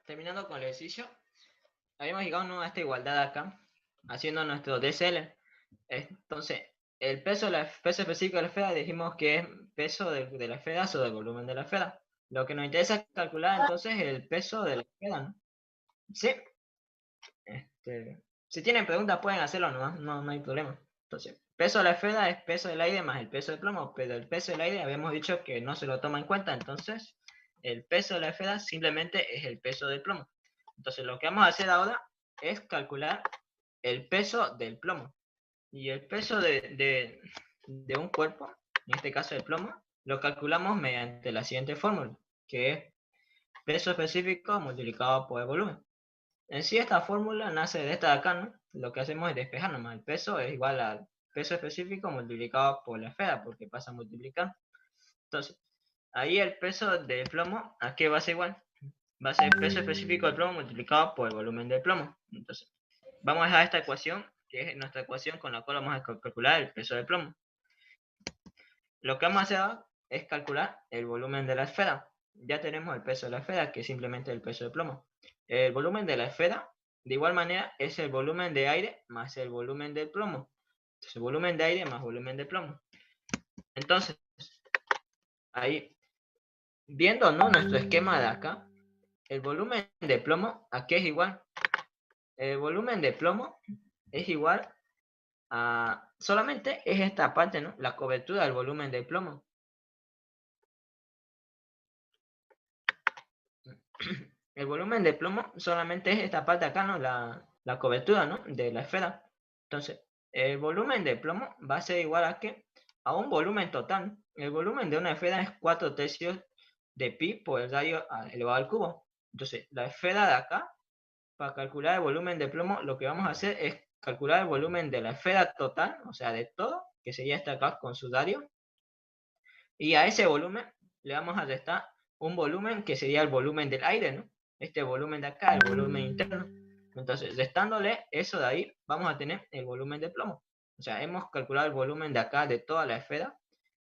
terminando con el ejercicio, habíamos llegado, ¿no?, a esta igualdad acá, haciendo nuestro DSL. Entonces, el peso específico de la esfera dijimos que es peso de la esfera sobre el volumen de la esfera. Lo que nos interesa calcular entonces es el peso de la esfera, ¿no? Sí. Si tienen preguntas pueden hacerlo nomás, no hay problema. Entonces, peso de la esfera es peso del aire más el peso del plomo, pero el peso del aire habíamos dicho que no se lo toma en cuenta, entonces el peso de la esfera simplemente es el peso del plomo. Entonces, lo que vamos a hacer ahora es calcular el peso del plomo. Y el peso de un cuerpo, en este caso el plomo, lo calculamos mediante la siguiente fórmula, que es peso específico multiplicado por el volumen. En sí esta fórmula nace de esta de acá, ¿no? Lo que hacemos es despejar nomás. El peso es igual al peso específico multiplicado por la esfera, porque pasa a multiplicar. Entonces, ahí el peso del plomo, ¿a qué va a ser igual? Va a ser el peso específico del plomo multiplicado por el volumen del plomo. Entonces, vamos a dejar esta ecuación, que es nuestra ecuación con la cual vamos a calcular el peso del plomo. Lo que vamos a hacer ahora es calcular el volumen de la esfera. Ya tenemos el peso de la esfera, que es simplemente el peso de plomo. El volumen de la esfera, de igual manera, es el volumen de aire más el volumen del plomo. Entonces, volumen de aire más volumen de plomo. Entonces, ahí, viendo, ¿no?, nuestro esquema de acá, el volumen de plomo, ¿a qué es igual? El volumen de plomo es igual a, solamente es esta parte, ¿no?, la cobertura del volumen de plomo. El volumen de plomo solamente es esta parte acá, ¿no?, la cobertura, ¿no?, de la esfera. Entonces, el volumen de plomo va a ser igual a ¿qué? A un volumen total. El volumen de una esfera es 4/3 de pi por el radio elevado al cubo. Entonces, la esfera de acá, para calcular el volumen de plomo, lo que vamos a hacer es calcular el volumen de la esfera total, o sea, de todo, que sería esta acá con su radio. Y a ese volumen le vamos a restar un volumen que sería el volumen del aire, ¿no? Este volumen de acá, el volumen interno. Entonces, restándole eso de ahí, vamos a tener el volumen de plomo. O sea, hemos calculado el volumen de acá de toda la esfera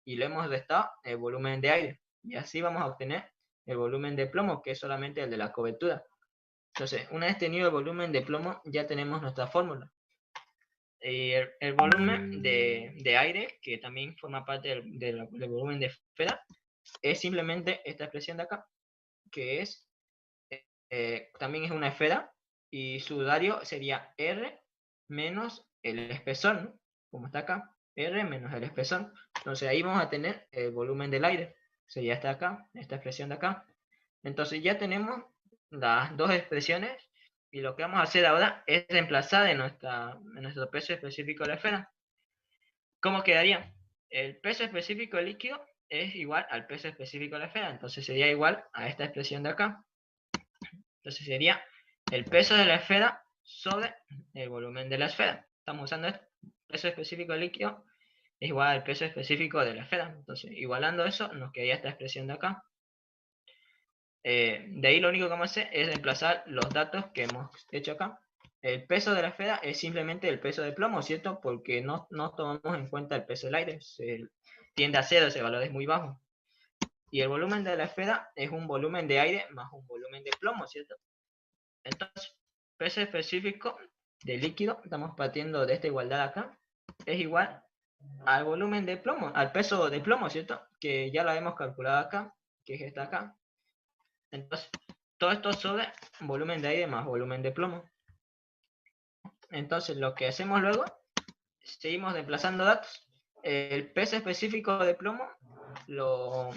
y le hemos restado el volumen de aire. Y así vamos a obtener el volumen de plomo, que es solamente el de la cobertura. Entonces, una vez tenido el volumen de plomo, ya tenemos nuestra fórmula. El volumen de aire, que también forma parte del volumen de esfera, es simplemente esta expresión de acá, que es, también es una esfera, y su radio sería R menos el espesor, ¿no?, como está acá, R menos el espesor. Entonces ahí vamos a tener el volumen del aire, sería esta acá, esta expresión de acá. Entonces ya tenemos las dos expresiones, y lo que vamos a hacer ahora es reemplazar en nuestro peso específico de la esfera. ¿Cómo quedaría? El peso específico del líquido es igual al peso específico de la esfera, entonces sería igual a esta expresión de acá. Entonces sería el peso de la esfera sobre el volumen de la esfera. Estamos usando esto. Peso específico del líquido es igual al peso específico de la esfera. Entonces, igualando eso, nos quedaría esta expresión de acá. De ahí lo único que vamos a hacer es reemplazar los datos que hemos hecho acá. El peso de la esfera es simplemente el peso de plomo, ¿cierto? Porque no tomamos en cuenta el peso del aire. Tiende a cero, ese valor es muy bajo. Y el volumen de la esfera es un volumen de aire más un volumen de plomo, ¿cierto? Entonces, peso específico del líquido, estamos partiendo de esta igualdad acá, es igual al volumen de plomo, al peso de plomo, ¿cierto? Que ya lo hemos calculado acá, que es esta acá. Entonces, todo esto sobre volumen de aire más volumen de plomo. Entonces, lo que hacemos luego, seguimos desplazando datos. El peso específico de plomo lo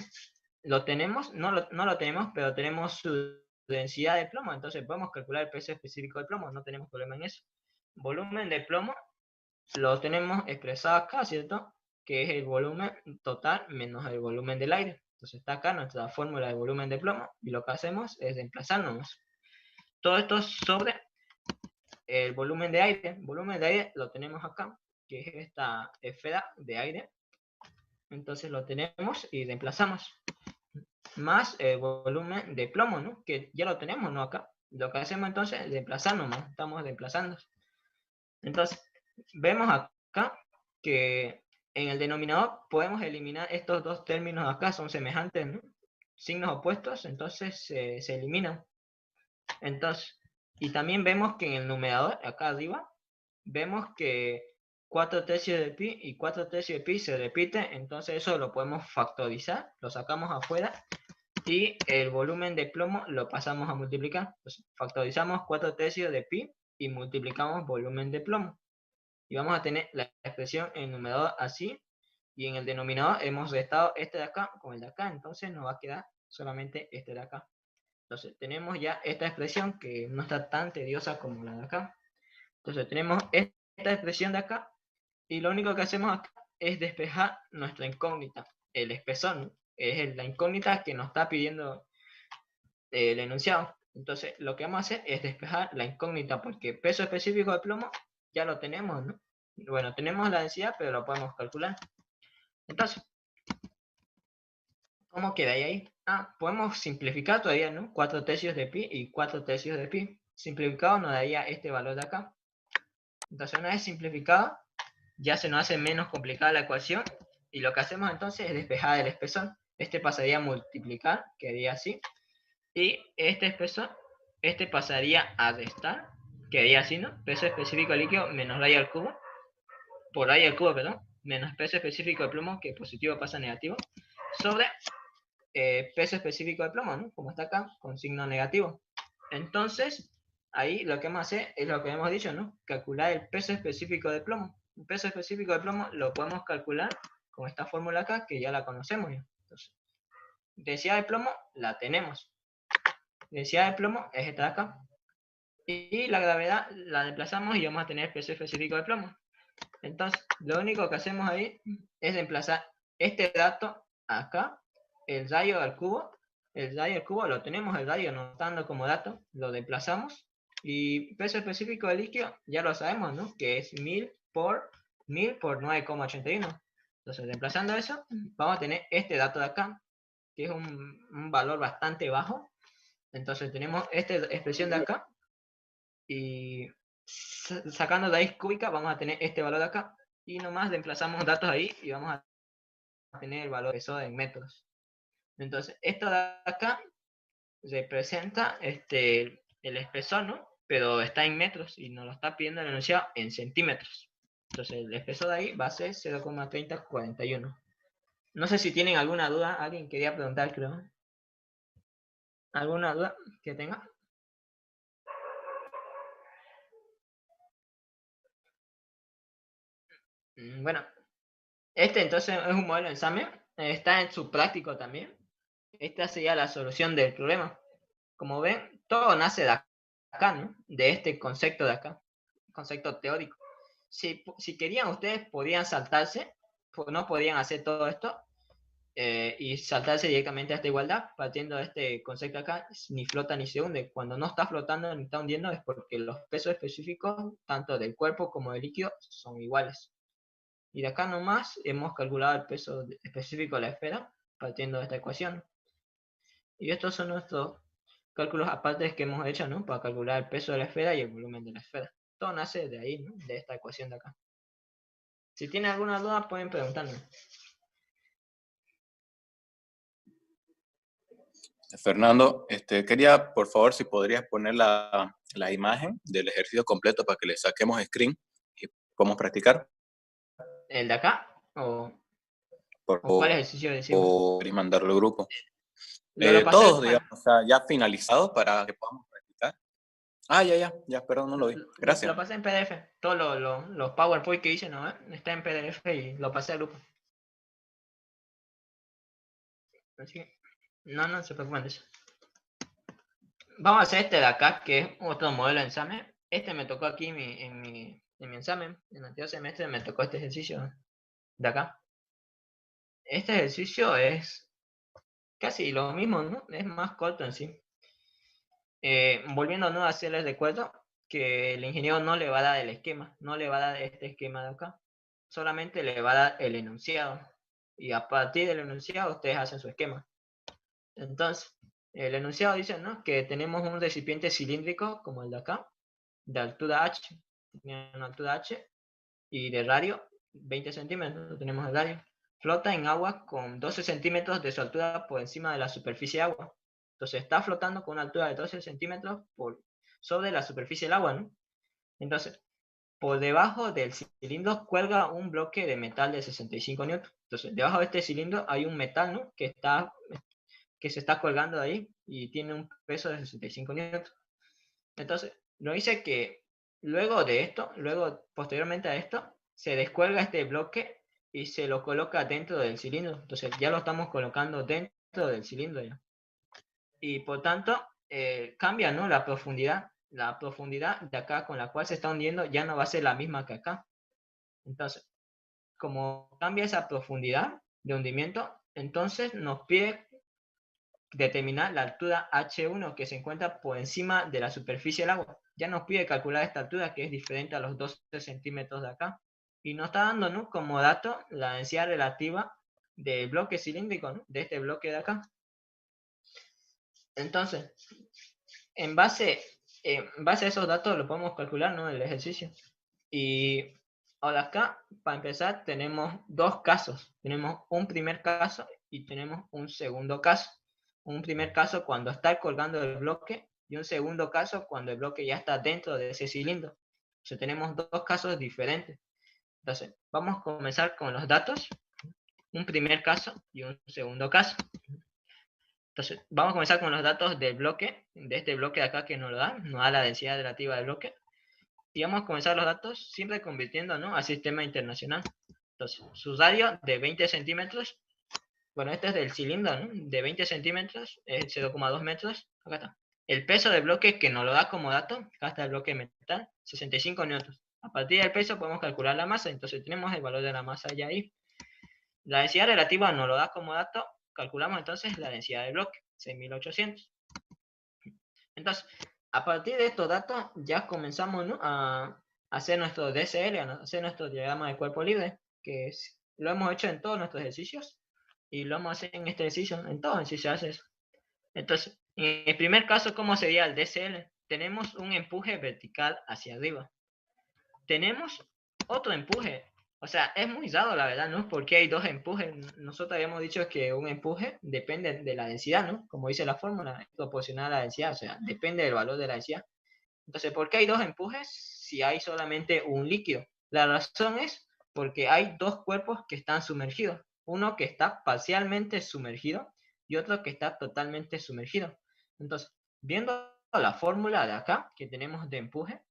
tenemos, no lo tenemos, pero tenemos su densidad de plomo, entonces podemos calcular el peso específico de plomo, no tenemos problema en eso. Volumen de plomo lo tenemos expresado acá, ¿cierto? Que es el volumen total menos el volumen del aire. Entonces está acá nuestra fórmula de volumen de plomo, y lo que hacemos es reemplazarnos. Todo esto sobre el volumen de aire. El volumen de aire lo tenemos acá, que es esta esfera de aire. Entonces lo tenemos y reemplazamos. Más el volumen de plomo, ¿no?, que ya lo tenemos, ¿no?, acá. Lo que hacemos entonces es reemplazarnos, ¿no? Estamos reemplazando. Entonces, vemos acá que en el denominador podemos eliminar estos dos términos acá, son semejantes, ¿no?, signos opuestos, entonces se eliminan. Entonces, y también vemos que en el numerador, acá arriba, vemos que 4 tercios de pi y 4 tercios de pi se repite, entonces eso lo podemos factorizar, lo sacamos afuera y el volumen de plomo lo pasamos a multiplicar. Entonces, factorizamos 4 tercios de pi y multiplicamos volumen de plomo. Y vamos a tener la expresión en el numerador así, y en el denominador hemos restado este de acá con el de acá, entonces nos va a quedar solamente este de acá. Entonces tenemos ya esta expresión que no está tan tediosa como la de acá. Entonces tenemos esta expresión de acá, y lo único que hacemos acá es despejar nuestra incógnita, el espesor, ¿no? Es la incógnita que nos está pidiendo el enunciado. Entonces lo que vamos a hacer es despejar la incógnita, porque peso específico de plomo ya lo tenemos, ¿no? Bueno, tenemos la densidad, pero lo podemos calcular. Entonces, ¿cómo queda ahí? Ah, podemos simplificar todavía, ¿no? 4 tercios de pi y 4 tercios de pi. Simplificado nos daría este valor de acá. Entonces, una vez simplificado, ya se nos hace menos complicada la ecuación. Y lo que hacemos entonces es despejar el espesor. Este pasaría a multiplicar, quedaría así. Y este espesor, este pasaría a restar, quedaría así, ¿no? Peso específico de líquido menos raya al cubo, por raya al cubo, perdón, menos peso específico de plomo, que positivo pasa a negativo, sobre peso específico de plomo, ¿no? Como está acá, con signo negativo. Entonces, ahí lo que vamos a hacer es lo que hemos dicho, ¿no? Calcular el peso específico de plomo. El peso específico de plomo lo podemos calcular con esta fórmula acá, que ya la conocemos ya. Entonces, densidad de plomo la tenemos. Densidad de plomo es esta de acá. Y la gravedad la desplazamos y vamos a tener peso específico de plomo. Entonces, lo único que hacemos ahí es desplazar este dato acá, el radio al cubo. El radio al cubo lo tenemos, el radio no está dando como dato, lo desplazamos. Y peso específico del líquido ya lo sabemos, ¿no? Que es 1000 por 9,81. Entonces, desplazando eso, vamos a tener este dato de acá, que es un valor bastante bajo. Entonces, tenemos esta expresión de acá. Y sacando raíz cúbica vamos a tener este valor de acá. Y nomás desplazamos datos ahí y vamos a tener el valor de eso en metros. Entonces, esto de acá representa el espesor, ¿no? Pero está en metros y nos lo está pidiendo el enunciado en centímetros. Entonces, el espesor de ahí va a ser 0,3041. No sé si tienen alguna duda. Alguien quería preguntar, creo. ¿Alguna duda que tenga? Bueno, este entonces es un modelo de examen. Está en su práctico también. Esta sería la solución del problema. Como ven, todo nace de acá, ¿no? De este concepto de acá, concepto teórico. Si querían ustedes, podían saltarse, no podían hacer todo esto y saltarse directamente a esta igualdad, partiendo de este concepto acá, ni flota ni se hunde. Cuando no está flotando ni está hundiendo es porque los pesos específicos, tanto del cuerpo como del líquido, son iguales. Y de acá nomás hemos calculado el peso específico de la esfera, partiendo de esta ecuación. Y estos son nuestros cálculos aparte que hemos hecho, ¿no? Para calcular el peso de la esfera y el volumen de la esfera. Todo nace de ahí, ¿no? De esta ecuación de acá. Si tienen alguna duda, pueden preguntarme. Fernando, quería, por favor, si podrías poner la imagen del ejercicio completo para que le saquemos screen y podamos practicar. ¿El de acá? ¿O cuál ejercicio decimos? O mandarlo al grupo. Lo pasé al Todos, grupo. digamos, o sea, ya finalizados para que podamos practicar. Ah, ya, perdón, no lo vi. Gracias. Lo pasé en PDF. Todos los PowerPoint que hice, ¿no? Está en PDF y lo pasé al grupo. Así que, no se preocupen de eso. Vamos a hacer este de acá, que es otro modelo de examen. Este me tocó aquí en mi examen. En el anterior semestre me tocó este ejercicio de acá. Este ejercicio es casi lo mismo, ¿no? Es más corto en sí. Volviendo a hacerles recuerdo que el ingeniero no le va a dar el esquema, no le va a dar este esquema de acá, solamente le va a dar el enunciado. Y a partir del enunciado ustedes hacen su esquema. Entonces, el enunciado dice, ¿no? Que tenemos un recipiente cilíndrico como el de acá, de altura h, tiene una altura h, y de radio 20 centímetros, tenemos el radio. Flota en agua con 12 centímetros de su altura por encima de la superficie de agua. Entonces está flotando con una altura de 12 centímetros sobre la superficie del agua, ¿no? Entonces, por debajo del cilindro cuelga un bloque de metal de 65 newtons. Entonces, debajo de este cilindro hay un metal, ¿no? que se está colgando de ahí y tiene un peso de 65 newtons. Entonces, nos dice que posteriormente a esto, se descuelga este bloque y se lo coloca dentro del cilindro. Entonces, ya lo estamos colocando dentro del cilindro ya. Y por tanto, cambia, ¿no? La profundidad. La profundidad de acá con la cual se está hundiendo ya no va a ser la misma que acá. Entonces, como cambia esa profundidad de hundimiento, entonces nos pide determinar la altura H1 que se encuentra por encima de la superficie del agua. Ya nos pide calcular esta altura que es diferente a los 12 centímetros de acá. Y nos está dando, ¿no? como dato la densidad relativa del bloque cilíndrico, ¿no? de este bloque de acá. Entonces, en base a esos datos lo podemos calcular, ¿no? el ejercicio. Y ahora acá, para empezar, tenemos dos casos. Tenemos un primer caso y tenemos un segundo caso. Un primer caso cuando está colgando el bloque y un segundo caso cuando el bloque ya está dentro de ese cilindro. O sea, tenemos dos casos diferentes. Entonces, vamos a comenzar con los datos. Un primer caso y un segundo caso. Entonces, vamos a comenzar con los datos del bloque, de este bloque de acá que nos da la densidad relativa del bloque. Y vamos a comenzar los datos siempre convirtiendo, ¿no? al sistema internacional. Entonces, su radio de 20 centímetros, bueno, este es del cilindro, ¿no? de 20 centímetros, es 0,2 metros, acá está. El peso del bloque que nos lo da como dato, acá está el bloque metal, 65 newtons. A partir del peso podemos calcular la masa, entonces tenemos el valor de la masa ya ahí. La densidad relativa nos lo da como dato, calculamos entonces la densidad del bloque, 6.800. Entonces, a partir de estos datos ya comenzamos, ¿no? a hacer nuestro DCL, a hacer nuestro diagrama de cuerpo libre, que lo hemos hecho en todos nuestros ejercicios y lo vamos a hacer en este ejercicio, en todos si se hace eso. Entonces, en el primer caso, ¿cómo sería el DCL? Tenemos un empuje vertical hacia arriba. Tenemos otro empuje. O sea, es muy dado, la verdad, ¿no? Porque hay dos empujes. Nosotros habíamos dicho que un empuje depende de la densidad, ¿no? Como dice la fórmula, es proporcional a la densidad, o sea, depende del valor de la densidad. Entonces, ¿por qué hay dos empujes si hay solamente un líquido? La razón es porque hay dos cuerpos que están sumergidos. Uno que está parcialmente sumergido y otro que está totalmente sumergido. Entonces, viendo la fórmula de acá que tenemos de empuje,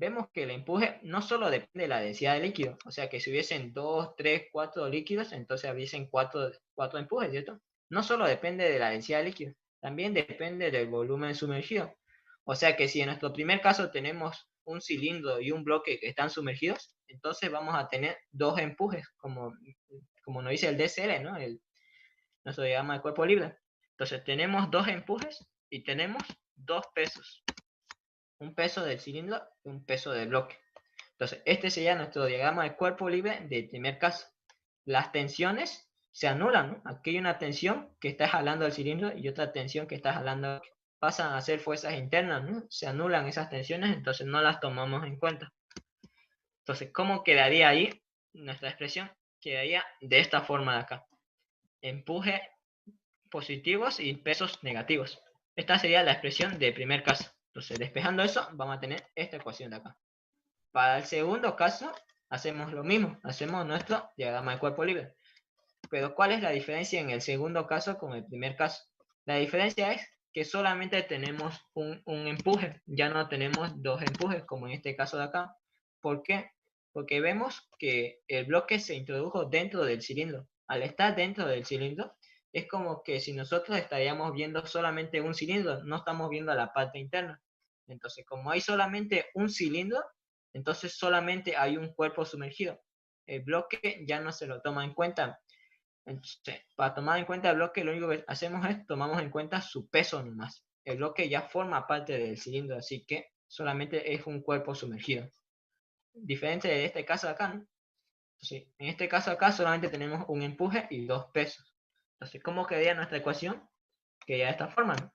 vemos que el empuje no solo depende de la densidad del líquido, o sea que si hubiesen 2, 3, 4 líquidos, entonces hubiesen 4 empujes, ¿cierto? No solo depende de la densidad del líquido, también depende del volumen sumergido. O sea que si en nuestro primer caso tenemos un cilindro y un bloque que están sumergidos, entonces vamos a tener dos empujes, como nos dice el DCL, ¿no? Nuestro diagrama de cuerpo libre. Entonces tenemos dos empujes y tenemos dos pesos. Un peso del cilindro y un peso del bloque. Entonces, este sería nuestro diagrama de cuerpo libre del primer caso. Las tensiones se anulan, ¿no? Aquí hay una tensión que está jalando el cilindro y otra tensión que está jalando. Pasan a ser fuerzas internas, ¿no? Se anulan esas tensiones, entonces no las tomamos en cuenta. Entonces, ¿cómo quedaría ahí nuestra expresión? Quedaría de esta forma de acá. Empuje positivos y pesos negativos. Esta sería la expresión del primer caso. Entonces, despejando eso, vamos a tener esta ecuación de acá. Para el segundo caso, hacemos lo mismo. Hacemos nuestro diagrama de cuerpo libre. Pero, ¿cuál es la diferencia en el segundo caso con el primer caso? La diferencia es que solamente tenemos un empuje. Ya no tenemos dos empujes, como en este caso de acá. ¿Por qué? Porque vemos que el bloque se introdujo dentro del cilindro. Al estar dentro del cilindro, es como que si nosotros estaríamos viendo solamente un cilindro, no estamos viendo la parte interna. Entonces, como hay solamente un cilindro, entonces solamente hay un cuerpo sumergido. El bloque ya no se lo toma en cuenta. Entonces, para tomar en cuenta el bloque, lo único que hacemos es tomamos en cuenta su peso nomás. El bloque ya forma parte del cilindro, así que solamente es un cuerpo sumergido. Diferente de este caso acá, ¿no? Entonces, en este caso acá solamente tenemos un empuje y dos pesos. Entonces, ¿cómo quedaría nuestra ecuación? Que ya de esta forma, ¿no?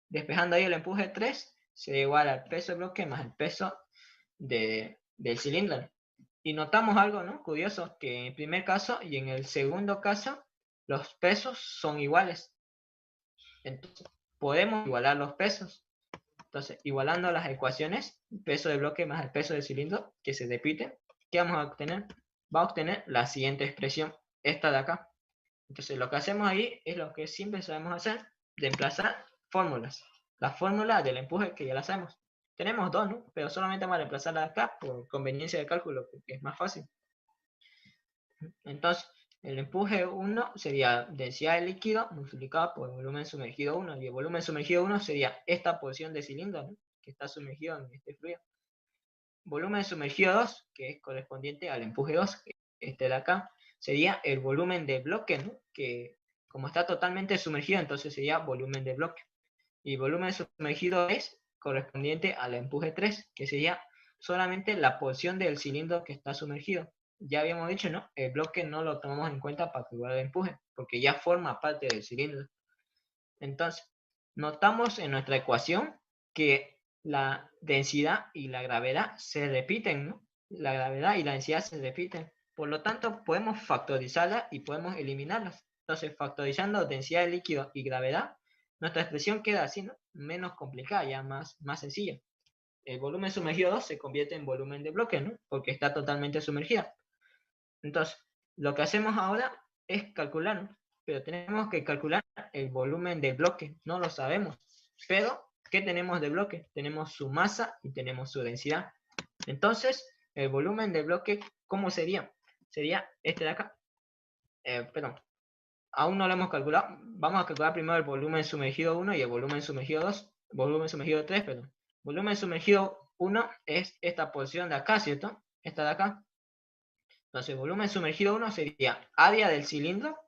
Despejando ahí el empuje 3, se iguala al peso del bloque más el peso del cilindro. Y notamos algo, ¿no? Curioso, que en el primer caso y en el segundo caso, los pesos son iguales. Entonces, podemos igualar los pesos. Entonces, igualando las ecuaciones, peso de bloque más el peso del cilindro, que se repite, ¿qué vamos a obtener? Va a obtener la siguiente expresión, esta de acá. Entonces, lo que hacemos ahí es lo que siempre sabemos hacer, reemplazar fórmulas. La fórmula del empuje, que ya la sabemos. Tenemos dos, ¿no? Pero solamente vamos a reemplazarla de acá por conveniencia de cálculo, porque es más fácil. Entonces, el empuje 1 sería densidad de líquido multiplicado por volumen sumergido 1. Y el volumen sumergido 1 sería esta porción de cilindro, ¿no?, que está sumergido en este fluido. Volumen sumergido 2, que es correspondiente al empuje 2, que este de acá, sería el volumen de bloque, ¿no?, que como está totalmente sumergido, entonces sería volumen de bloque. Y volumen sumergido es correspondiente al empuje 3, que sería solamente la porción del cilindro que está sumergido. Ya habíamos dicho, ¿no? El bloque no lo tomamos en cuenta para calcular el empuje, porque ya forma parte del cilindro. Entonces, notamos en nuestra ecuación que la densidad y la gravedad se repiten, ¿no? La gravedad y la densidad se repiten. Por lo tanto, podemos factorizarlas y podemos eliminarlas. Entonces, factorizando densidad de líquido y gravedad, nuestra expresión queda así, ¿no? Menos complicada, ya más sencilla. El volumen sumergido 2 se convierte en volumen de bloque, ¿no? Porque está totalmente sumergida. Entonces, lo que hacemos ahora es calcular, ¿no? Pero tenemos que calcular el volumen del bloque, no lo sabemos. Pero, ¿qué tenemos de bloque? Tenemos su masa y tenemos su densidad. Entonces, el volumen del bloque, ¿cómo sería? Sería este de acá. Perdón, aún no lo hemos calculado. Vamos a calcular primero el volumen sumergido 1 y el volumen sumergido 2. Volumen sumergido 3, perdón. Volumen sumergido 1 es esta porción de acá, ¿cierto? Esta de acá. Entonces, volumen sumergido 1 sería área del cilindro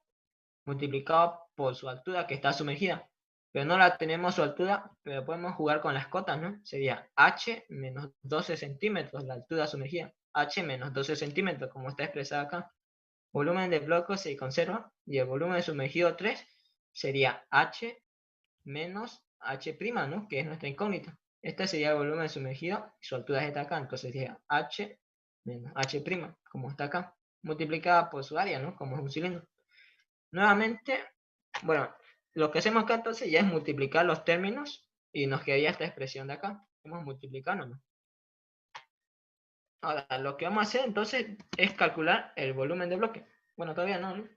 multiplicado por su altura que está sumergida. Pero no la tenemos su altura, pero podemos jugar con las cotas, ¿no? Sería h menos 12 centímetros la altura sumergida. H menos 12 centímetros, como está expresada acá. Volumen de bloque se conserva y el volumen sumergido 3 sería h menos h', ¿no?, que es nuestra incógnita. Este sería el volumen sumergido y su altura es esta acá, entonces sería h menos h', como está acá, multiplicada por su área, ¿no?, como es un cilindro. Nuevamente, bueno, lo que hacemos acá entonces ya es multiplicar los términos y nos quedaría esta expresión de acá. Vamos multiplicando, ¿no? Ahora, lo que vamos a hacer entonces es calcular el volumen de bloque. Bueno, todavía no, ¿no?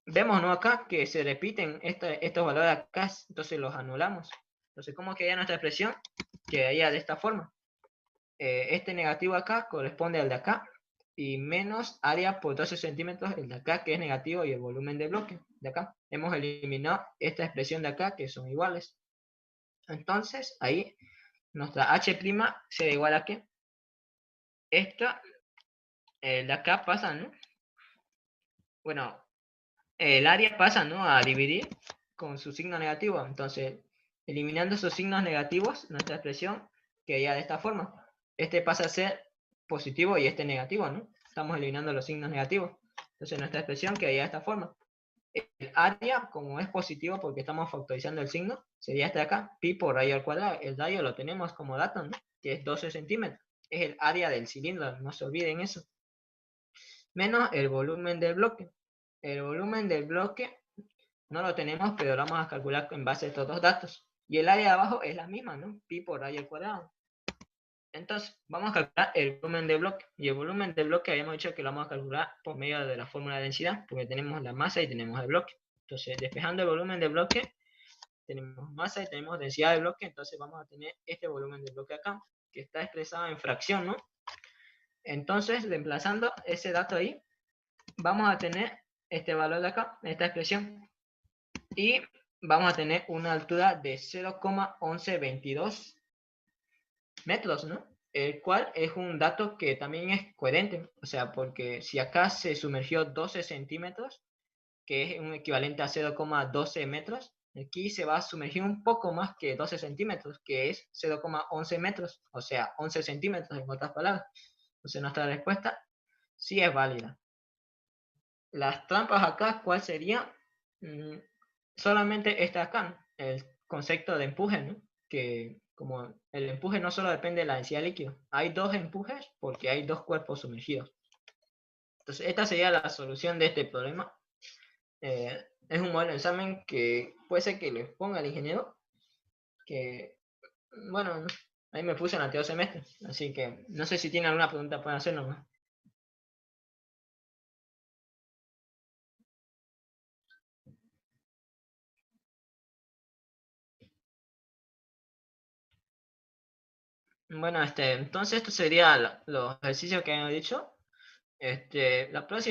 Vemos, ¿no?, acá que se repiten estos valores acá, entonces los anulamos. Entonces, ¿cómo quedaría nuestra expresión? Quedaría de esta forma. Este negativo acá corresponde al de acá, y menos área por 12 centímetros el de acá, que es negativo, y el volumen de bloque de acá. Hemos eliminado esta expresión de acá, que son iguales. Entonces, ahí nuestra h' será igual a ¿qué? Esta, de acá pasa, ¿no? Bueno, el área pasa, ¿no?, a dividir con su signo negativo. Entonces, eliminando sus signos negativos, nuestra expresión quedaría de esta forma. Este pasa a ser positivo y este negativo, ¿no? Estamos eliminando los signos negativos. Entonces, nuestra expresión quedaría de esta forma. El área, como es positivo porque estamos factorizando el signo, sería este de acá, pi por radio al cuadrado. El radio lo tenemos como dato, ¿no?, que es 12 centímetros. Es el área del cilindro, no se olviden eso. Menos el volumen del bloque. El volumen del bloque no lo tenemos, pero lo vamos a calcular en base a estos dos datos. Y el área de abajo es la misma, ¿no? Pi por radio al cuadrado. Entonces, vamos a calcular el volumen de bloque. Y el volumen de bloque habíamos dicho que lo vamos a calcular por medio de la fórmula de densidad, porque tenemos la masa y tenemos el bloque. Entonces, despejando el volumen de bloque, tenemos masa y tenemos densidad de bloque, entonces vamos a tener este volumen de bloque acá, que está expresado en fracción, ¿no? Entonces, reemplazando ese dato ahí, vamos a tener este valor de acá, esta expresión. Y vamos a tener una altura de 0,1122 metros, ¿no? El cual es un dato que también es coherente, o sea, porque si acá se sumergió 12 centímetros, que es un equivalente a 0,12 metros, aquí se va a sumergir un poco más que 12 centímetros, que es 0,11 metros, o sea, 11 centímetros en otras palabras. Entonces nuestra respuesta sí es válida. Las trampas acá, ¿cuál sería? Solamente está acá, ¿no?, el concepto de empuje, ¿no?, que como el empuje no solo depende de la densidad de líquido, hay dos empujes porque hay dos cuerpos sumergidos. Entonces, esta sería la solución de este problema. es un modelo de examen que puede ser que le ponga al ingeniero, que, bueno, ahí me puse en el anterior semestre, así que no sé si tiene alguna pregunta, pueden hacer nomás. Bueno, entonces esto sería los ejercicios que he dicho. La próxima